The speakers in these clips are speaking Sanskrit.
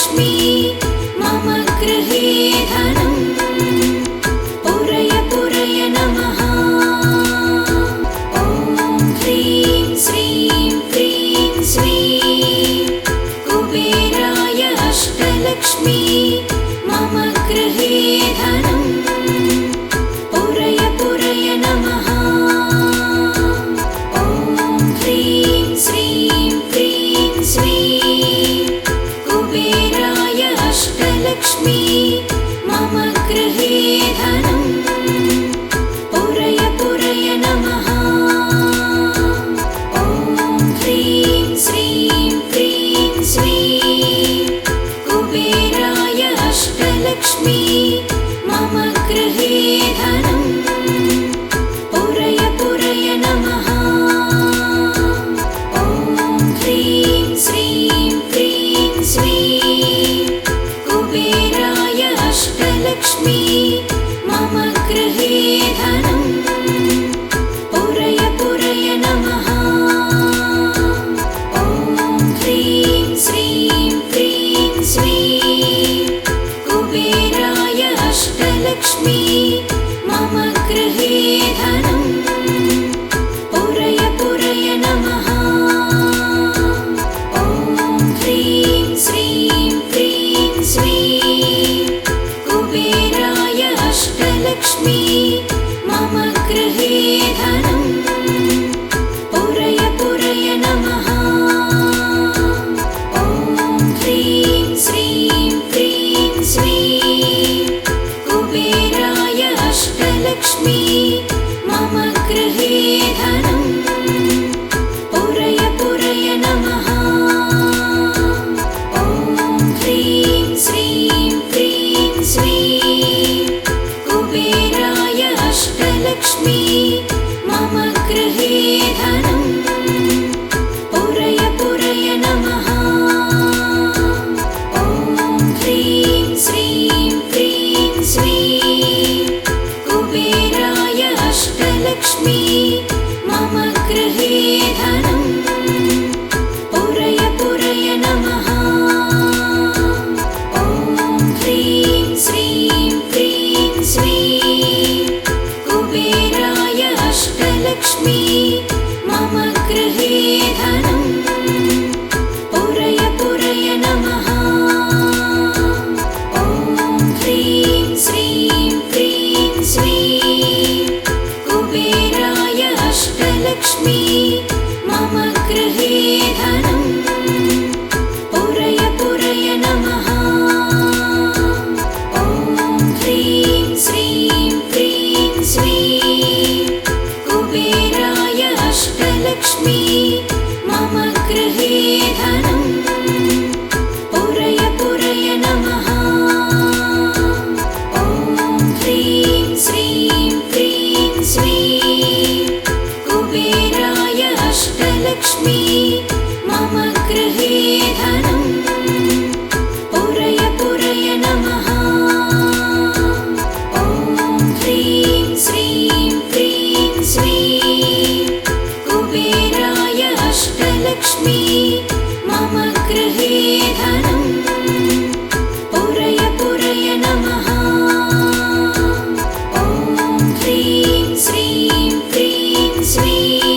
अष्टलक्ष्मी मम गृहे धनम् पूरय पूरय नमः। ॐ ह्रीं श्रीं क्रीं श्रीं कुबेराय अष्टलक्ष्मी मम गृहे धनम् पूरय पूरय नमः। ॐ ह्रीं श्रीं क्रीं श्रीं कुबेराय अष्टलक्ष्मी मम गृहे धनम् पूरय पूरय नमः। ॐ ह्रीं श्रीं क्रीं श्रीं कुबेराय अष्टलक्ष्मी मम गृहे धनम् पूरय पूरय नमः। ॐ ह्रीं श्रीं क्रीं श्रीं कुबेराय अष्टलक्ष्मी मम गृहे धनम् पूरय पूरय नमः। ॐ ह्रीं श्रीं क्रीं श्रीं कुबेराय अष्टलक्ष्मी मम गृहे धनम् पूरय पूरय नमः। ॐ ह्रीं श्रीं क्रीं श्रीं कुबेराय अष्टलक्ष्मी मम गृहे धनम् पूरय पूरय नमः। ॐ ह्रीं श्रीं क्रीं श्रीं कुबेराय अष्टलक्ष्मी मम गृहे धनम् पूरय पूरय नमः। ॐ ह्रीं श्रीं क्रीं श्रीं कुबेराय अष्टलक्ष्मी मम गृहे धनम् पूरय पूरय नमः। ॐ ह्रीं श्रीं क्रीं श्रीं कुबेराय अष्टलक्ष्मी मम गृहे धनम् पूरय पूरय नमः। ॐ ह्रीं श्रीं क्रीं श्रीं कुबेराय अष्टलक्ष्मी मम गृहे धनम् पूरय पूरय नमः। ॐ ह्रीं श्रीं क्रीं श्रीं कुबेराय अष्टलक्ष्मी मम गृहे धनम् पूरय पूरय नमः। ॐ ह्रीं श्रीं क्रीं श्रीं कुबेराय अष्टलक्ष्मी मम गृहे धनम् पूरय पूरय नमः। ॐ ह्रीं श्रीं क्रीं श्रीं कुबेराय अष्टलक्ष्मी मम गृहे धनम् पूरय पूरय नमः। ॐ ह्रीं श्रीं क्रीं श्रीं कुबेराय अष्टलक्ष्मी मम गृहे धनम् पूरय पूरय नमः। ॐ ह्रीं श्रीं क्रीं श्रीं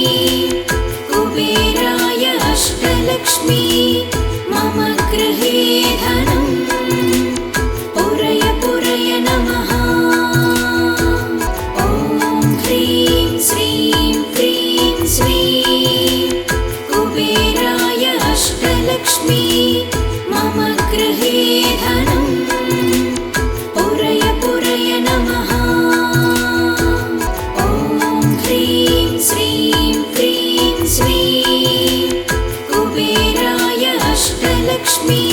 कुबेराय अष्टलक्ष्मी मम गृहे धनम् पूरय पूरय नमः। ॐ ह्रीं श्रीं क्रीं श्रीं कुबेराय अष्टलक्ष्मी मम गृहे धनम् पूरय पूरय नमः। ॐ ह्रीं श्रीं क्रीं श्रीं कुबेराय अष्टलक्ष्मी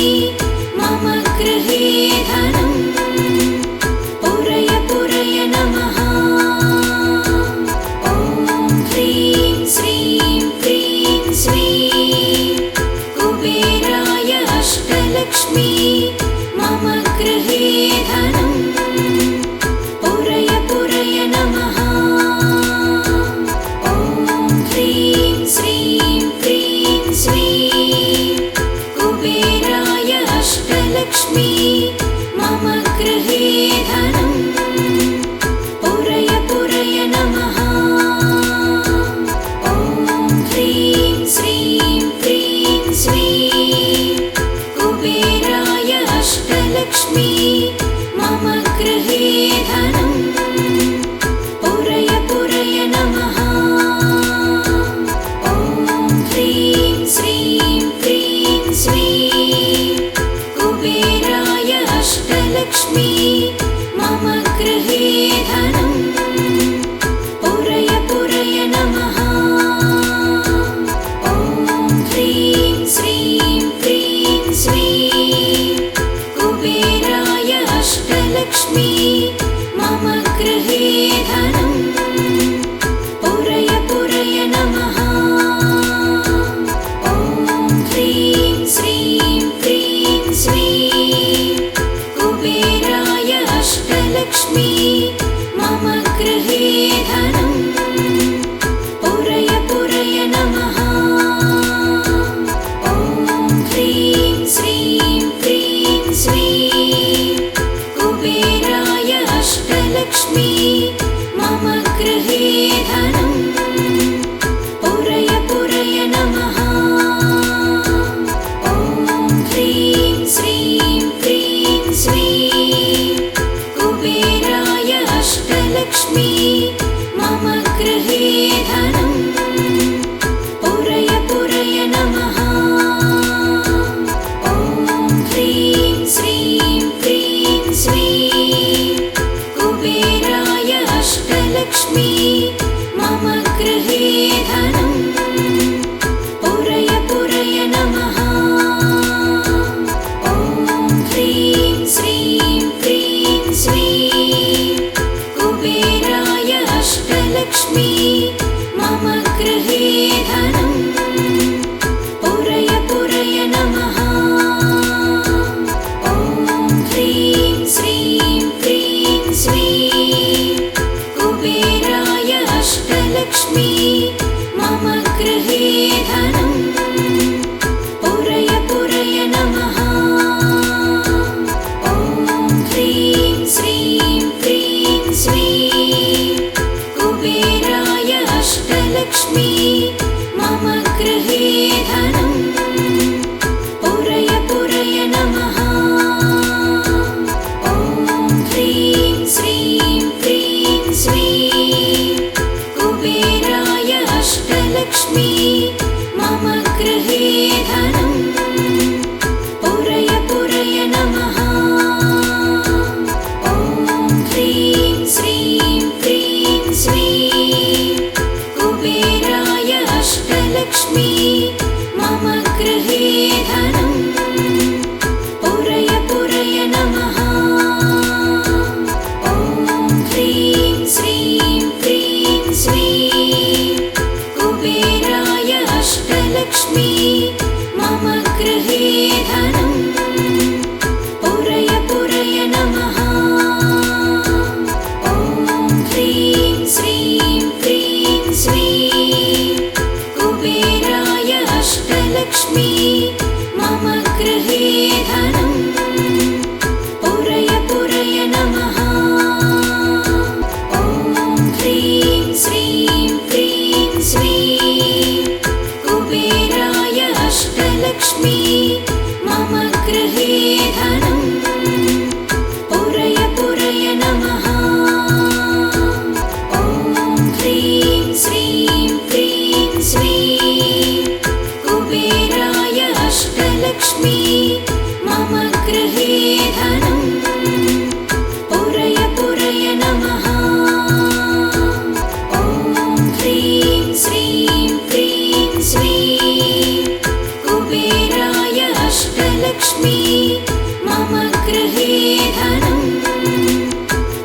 मम गृहे धनम् पूरय पूरय नमः। ॐ ह्रीं श्रीं क्रीं श्रीं कुबेराय अष्टलक्ष्मी मम गृहे धनम् पूरय पूरय नमः। ॐ ह्रीं श्रीं क्रीं श्रीं कुबेराय अष्टलक्ष्मी मम गृहे धनम् पुरय पुरय नमः। ॐ ह्रीं श्रीं क्रीं श्रीं कुबेराय अष्टलक्ष्मी मम गृहे धनम् पुरय पुरय नमः। ॐ ह्रीं श्रीं क्रीं श्रीं कुबेराय अष्टलक्ष्मी मम गृहे धनम् पुरय पुरय नमः। ॐ ह्रीं श्रीं क्रीं श्रीं कुबेराय अष्टलक्ष्मी मम गृहे धनम् पुरय पुरय नमः। ॐ ह्रीं श्रीं क्रीं श्रीं कुबेराय अष्टलक्ष्मी मम गृहे धनम् पुरय पुरय नमः। ॐ ह्रीं श्रीं क्रीं श्रीं कुबेराय अष्टलक्ष्मी मम गृहे धनम् पुरय पुरय नमः। ॐ ह्रीं श्रीं क्रीं श्रीं कुबेराय अष्टलक्ष्मी मम गृहे धनम् पुरय पुरय नमः। ॐ ह्रीं श्रीं क्रीं श्रीं कुबेराय अष्टलक्ष्मी मम गृहे धनम् पुरय पुरय नमः। ॐ ह्रीं श्रीं क्रीं श्रीं कुबेराय अष्टलक्ष्मी मम गृहे धनम् पुरय पुरय नमः। ॐ ह्रीं श्रीं क्रीं श्रीं कुबेराय अष्टलक्ष्मी मम गृहे धनम्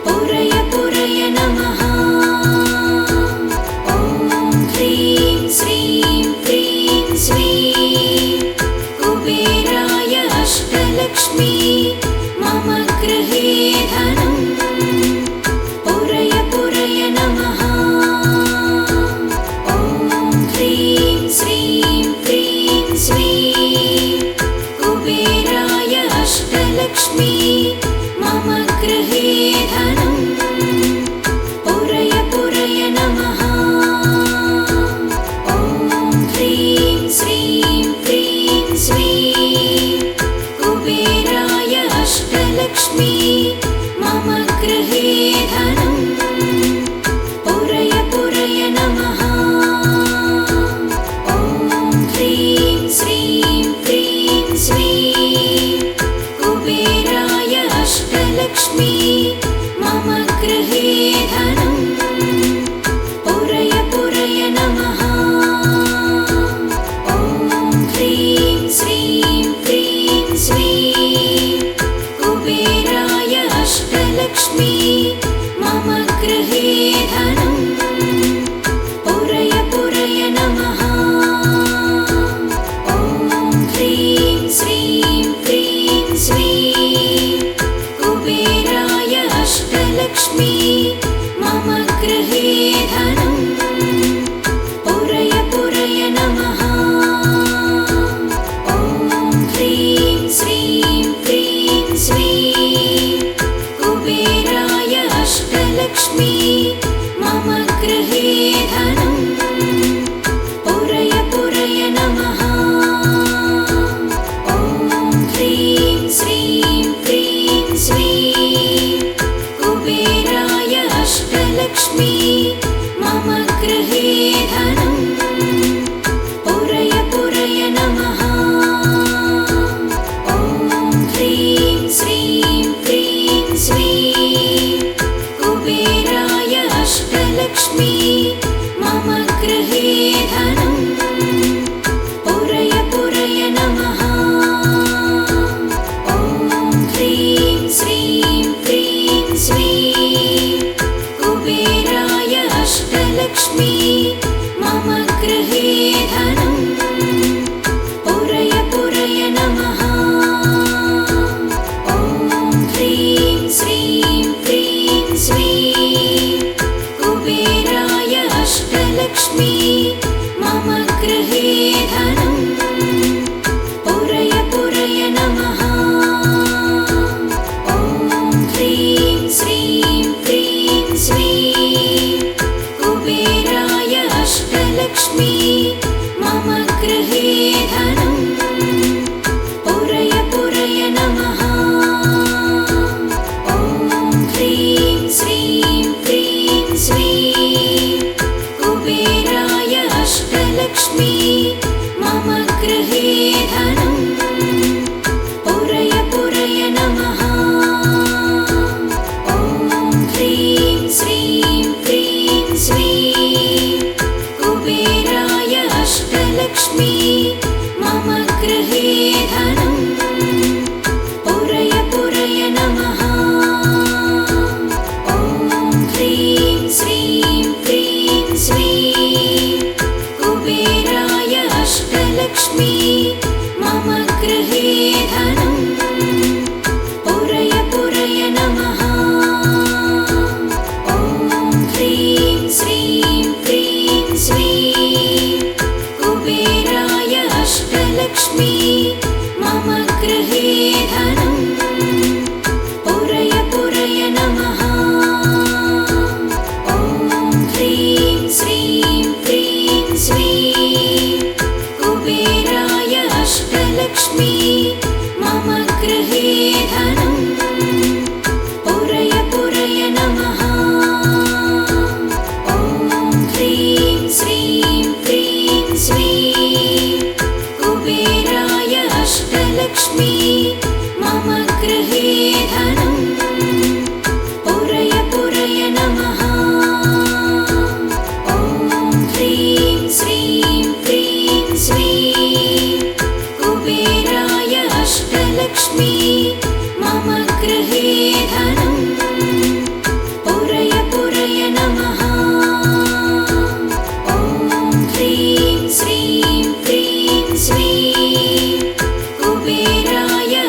पुरय पुरय नमः। ॐ ह्रीं श्रीं क्रीं श्रीं कुबेराय अष्टलक्ष्मी मम गृहे धनम् पुरय पुरय नमः। ॐ ह्रीं श्रीं क्रीं श्रीं कुबेराय अष्टलक्ष्मी मम गृहे धनम् पुरय पुरय नमः। ॐ ह्रीं श्रीं क्रीं श्रीं कुबेराय अष्टलक्ष्मी मम गृहे धनम् पुरय पुरय नमः। ॐ ह्रीं श्रीं क्रीं श्रीं कुबेराय अष्टलक्ष्मी मम गृहे धनम् पुरय पुरय नमः। ॐ ह्रीं श्रीं क्रीं श्रीं कुबेराय अष्टलक्ष्मी मम गृहे धनम् पुरय पुरय नमः। ॐ ह्रीं श्रीं क्रीं श्रीं कुबेराय अष्टलक्ष्मी मम गृहे धनम् पुरय पुरय नमः। ॐ ह्रीं श्रीं क्रीं श्रीं कुबेराय अष्टलक्ष्मी मम गृहे धनम् पुरय पुरय नमः। ॐ ह्रीं श्रीं क्रीं श्रीं कुबेराय अष्टलक्ष्मी मम गृहे धनम् पुरय पुरय नमः। ॐ ह्रीं श्रीं क्रीं श्रीं कुबेराय अष्टलक्ष्मी मम अष्टलक्ष्मी मम गृहे धनं पुरय पुरय नमः। ॐ ह्रीं श्रीं क्रीं श्रीं कुबेराय अष्टलक्ष्मी मम गृहे धनं पुरय पुरय नमः। ॐ ह्रीं श्रीं क्रीं श्रीं कुबेराय अष्टलक्ष्मी मम गृहे धनं पुरय पुरय नमः। ॐ ह्रीं श्रीं क्रीं श्रीं कुबेराय अष्टलक्ष्मी मम गृहे धनं पुरय पुरय नमः। ॐ ह्रीं श्रीं क्रीं श्रीं कुबेराय अष्टलक्ष्मी मम गृहे धनं पुरय पुरय नमः। ॐ ह्रीं श्रीं क्रीं श्रीं कुबेराय अष्टलक्ष्मी मम गृहे धनं पुरय पुरय नमः। ॐ ह्रीं श्रीं क्रीं श्रीं कुबेराय अष्टलक्ष्मी मम गृहे धनं पुरय पुरय नमः। ॐ ह्रीं श्रीं क्रीं श्रीं कुबेराय अष्टलक्ष्मी मम गृहे धनं पुरय पुरय नमः। ॐ ह्रीं श्रीं क्रीं श्रीं कुबेराय अष्टलक्ष्मी मम गृहे धनं पुरय पुरय नमः। ॐ ह्रीं श्रीं क्रीं श्रीं कुबेराय अष्टलक्ष्मी मम गृहे धनं पुरय पुरय नमः। ॐ ह्रीं श्रीं क्रीं श्रीं कुबेराय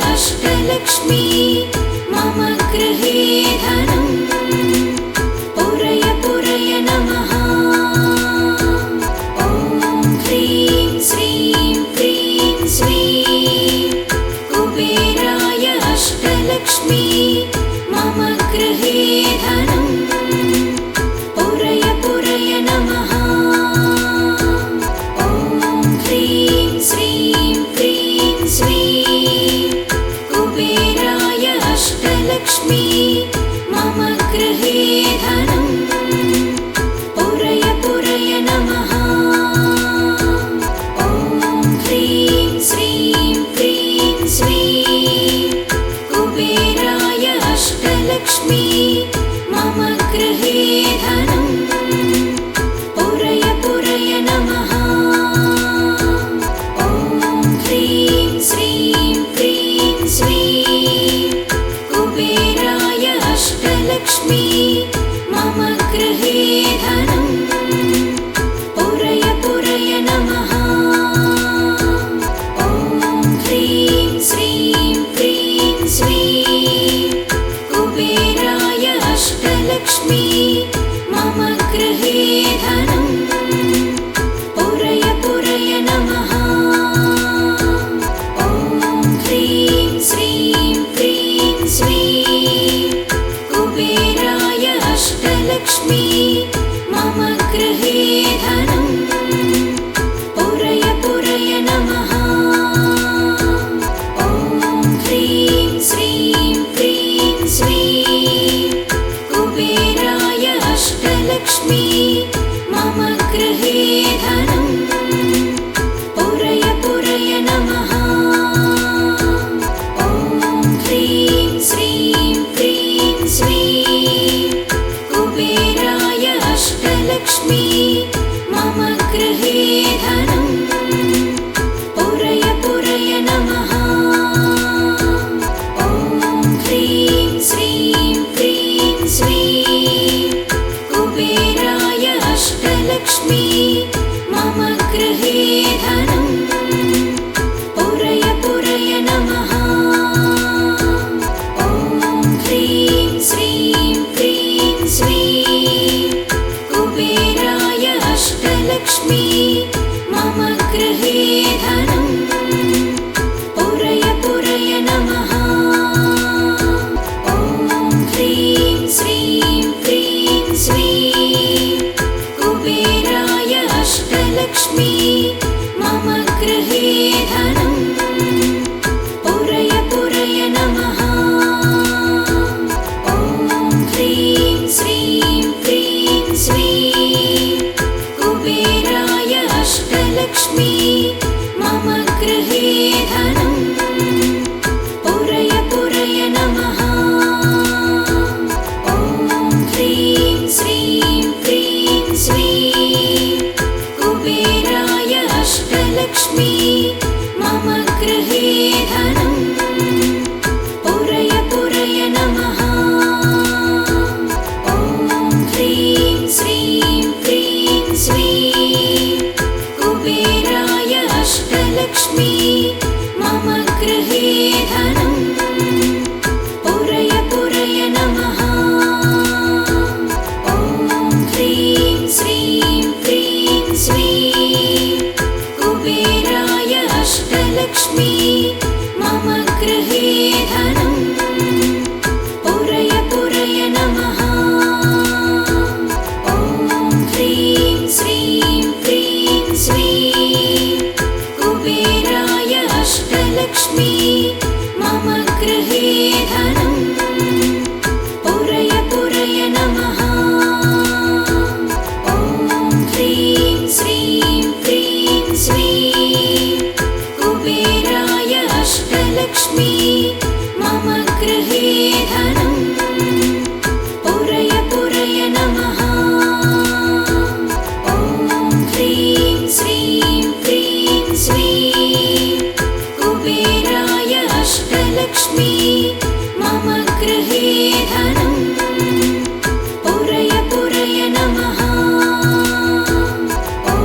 अष्टलक्ष्मी मम गृहे धनं पुरय पुरय नमः। ॐ ह्रीं श्रीं क्रीं श्रीं कुबेराय अष्टलक्ष्मी मम गृहे धनं पुरय पुरय नमः। ॐ ह्रीं श्रीं क्रीं श्रीं कुबेराय अष्टलक्ष्मी मम गृहे धनं पुरय पुरय नमः। ॐ ह्रीं श्रीं क्रीं श्रीं कुबेराय अष्टलक्ष्मी मम गृहे धनं पुरय पुरय नमः। ॐ ह्रीं श्रीं क्रीं श्रीं कुबेराय अष्टलक्ष्मी मम गृहे धनं पुरय पुरय नमः। ॐ ह्रीं श्रीं क्रीं श्रीं कुबेराय अष्टलक्ष्मी मम गृहे धनं पुरय पुरय नमः। ॐ ह्रीं श्रीं क्रीं श्रीं कुबेराय अष्टलक्ष्मी मम गृहे धनं पुरय पुरय नमः। ॐ ह्रीं श्रीं क्रीं श्रीं कुबेराय अष्टलक्ष्मी मम गृहे धनं पुरय पुरय नमः। ॐ ह्रीं श्रीं क्रीं श्रीं कुबेराय अष्टलक्ष्मी मम गृहे धनं पुरय पुरय नमः। ॐ ह्रीं श्रीं क्रीं श्रीं कुबेराय अष्टलक्ष्मी मम गृहे धनं पुरय पुरय नमः। ॐ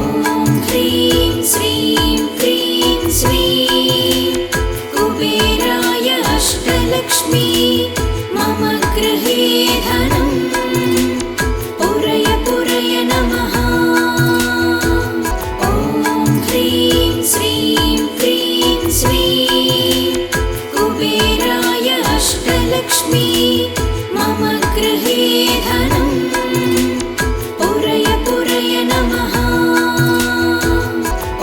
ह्रीं श्रीं क्रीं श्रीं कुबेराय अष्टलक्ष्मी मम गृहे धनं पुरय पुरय नमः। ॐ ह्रीं श्रीं क्रीं श्रीं कुबेराय अष्टलक्ष्मी मम गृहे धनं पुरय पुरय नमः।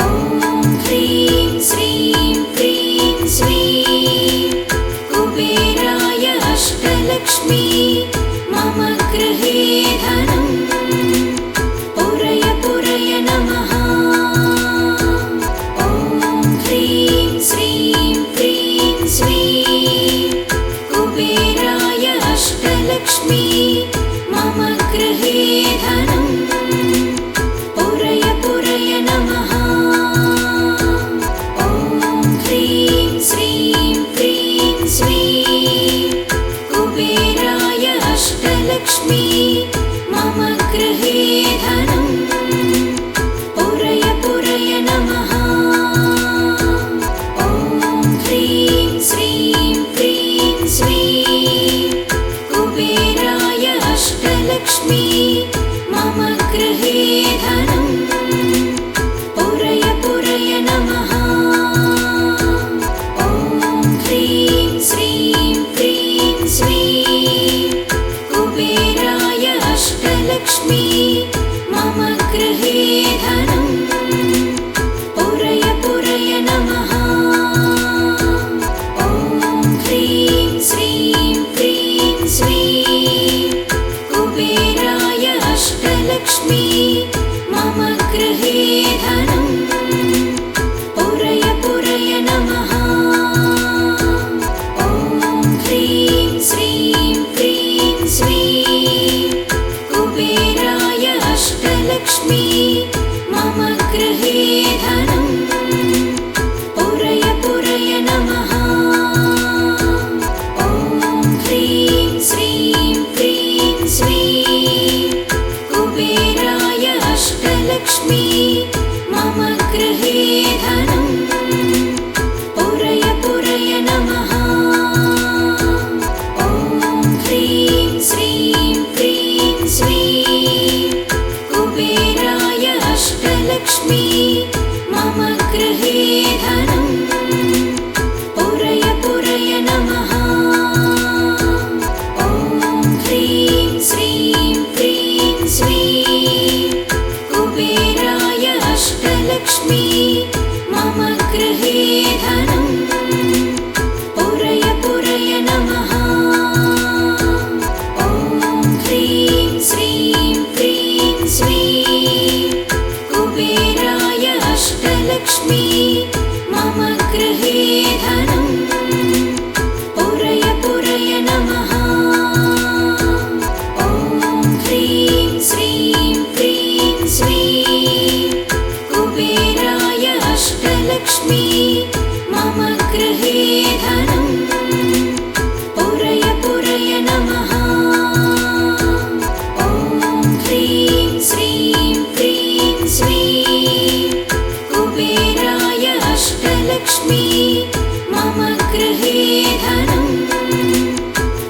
ॐ ह्रीं श्रीं क्रीं श्रीं कुबेराय अष्टलक्ष्मी मम गृहे धनं पुरय पुरय नमः। ॐ ह्रीं श्रीं क्रीं श्रीं कुबेराय अष्टलक्ष्मी मम गृहे धनं पुरय पुरय नमः। ॐ ह्रीं श्रीं क्रीं श्रीं कुबेराय अष्टलक्ष्मी मम गृहे धनं पुरय पुरय नमः। ॐ ह्रीं श्रीं क्रीं श्रीं कुबेराय अष्टलक्ष्मी मम गृहे धनं पुरय पुरय नमः। ॐ ह्रीं श्रीं क्रीं श्रीं कुबेराय अष्टलक्ष्मी मम गृहे धनं पुरय पुरय नमः। ॐ ह्रीं श्रीं क्रीं श्रीं कुबेराय अष्टलक्ष्मी मम गृहे धनं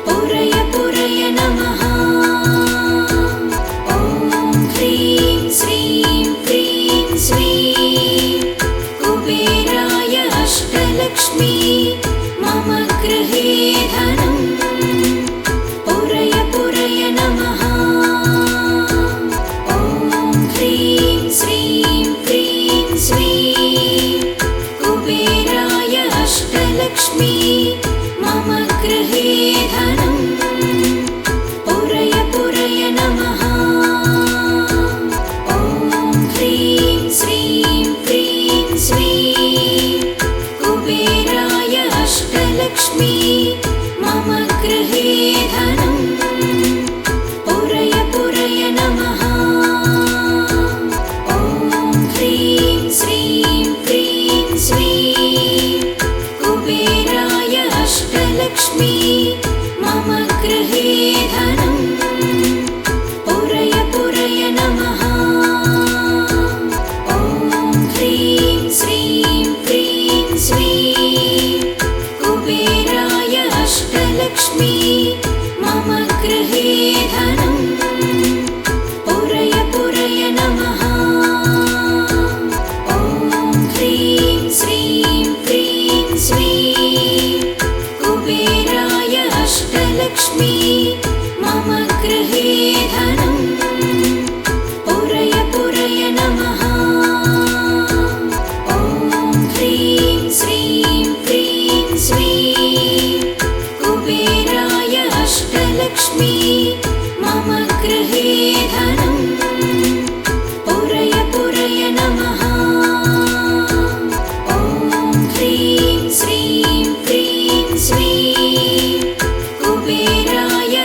पुरय पुरय नमः। ॐ ह्रीं श्रीं क्रीं श्रीं कुबेराय अष्टलक्ष्मी मम गृहे धनं पुरय पुरय नमः। ॐ ह्रीं श्रीं क्रीं श्रीं कुबेराय अष्टलक्ष्मी मम गृहे धनं पुरय पुरय नमः। ॐ ह्रीं श्रीं क्रीं श्रीं कुबेराय अष्टलक्ष्मी मम गृहे धनं पुरय पुरय नमः। ॐ ह्रीं श्रीं क्रीं श्रीं कुबेराय अष्टलक्ष्मी मम गृहे धनं पुरय पुरय नमः। ॐ ह्रीं श्रीं क्रीं श्रीं कुबेराय अष्टलक्ष्मी मम गृहे धनं पुरय पुरय नमः। ॐ ह्रीं श्रीं क्रीं श्रीं कुबेराय अष्टलक्ष्मी मम गृहे धनं पुरय पुरय नमः। ॐ ह्रीं श्रीं क्रीं श्रीं कुबेराय अष्टलक्ष्मी मम गृहे धनं पुरय पुरय नमः। ॐ ह्रीं श्रीं क्रीं श्रीं कुबेराय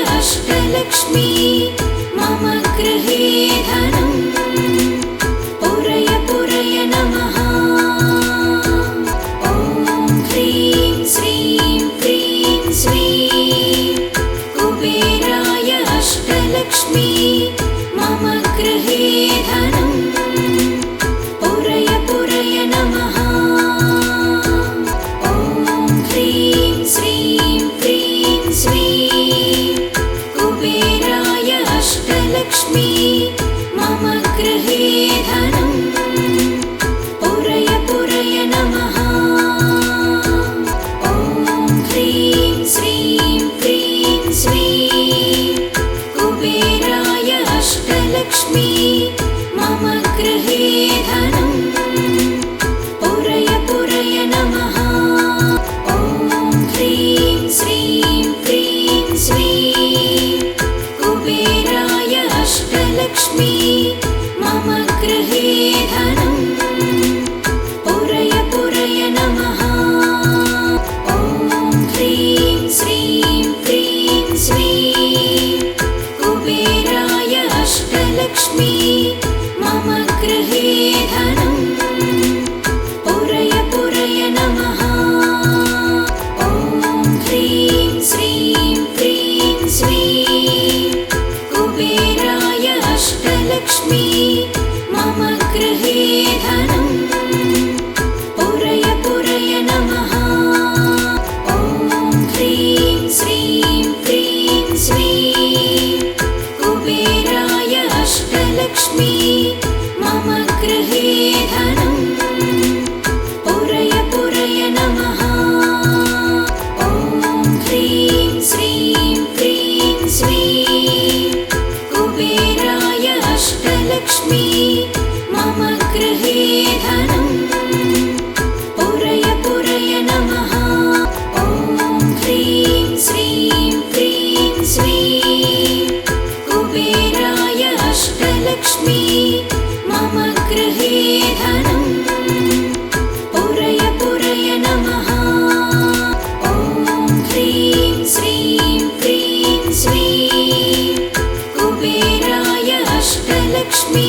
गृहे धनं पुरय पुरय नमः ॐ ह्रीं श्रीं क्रीं स्वीं कुबेराय अष्टलक्ष्मी मम गृहे धनं पुरय पुरय नमः ॐ ह्रीं श्रीं क्रीं स्वीं कुबेराय अष्टलक्ष्मी मम गृहे धनं पुरय पुरय नमः ॐ ह्रीं श्रीं क्रीं स्वीं कुबेराय अष्टलक्ष्मी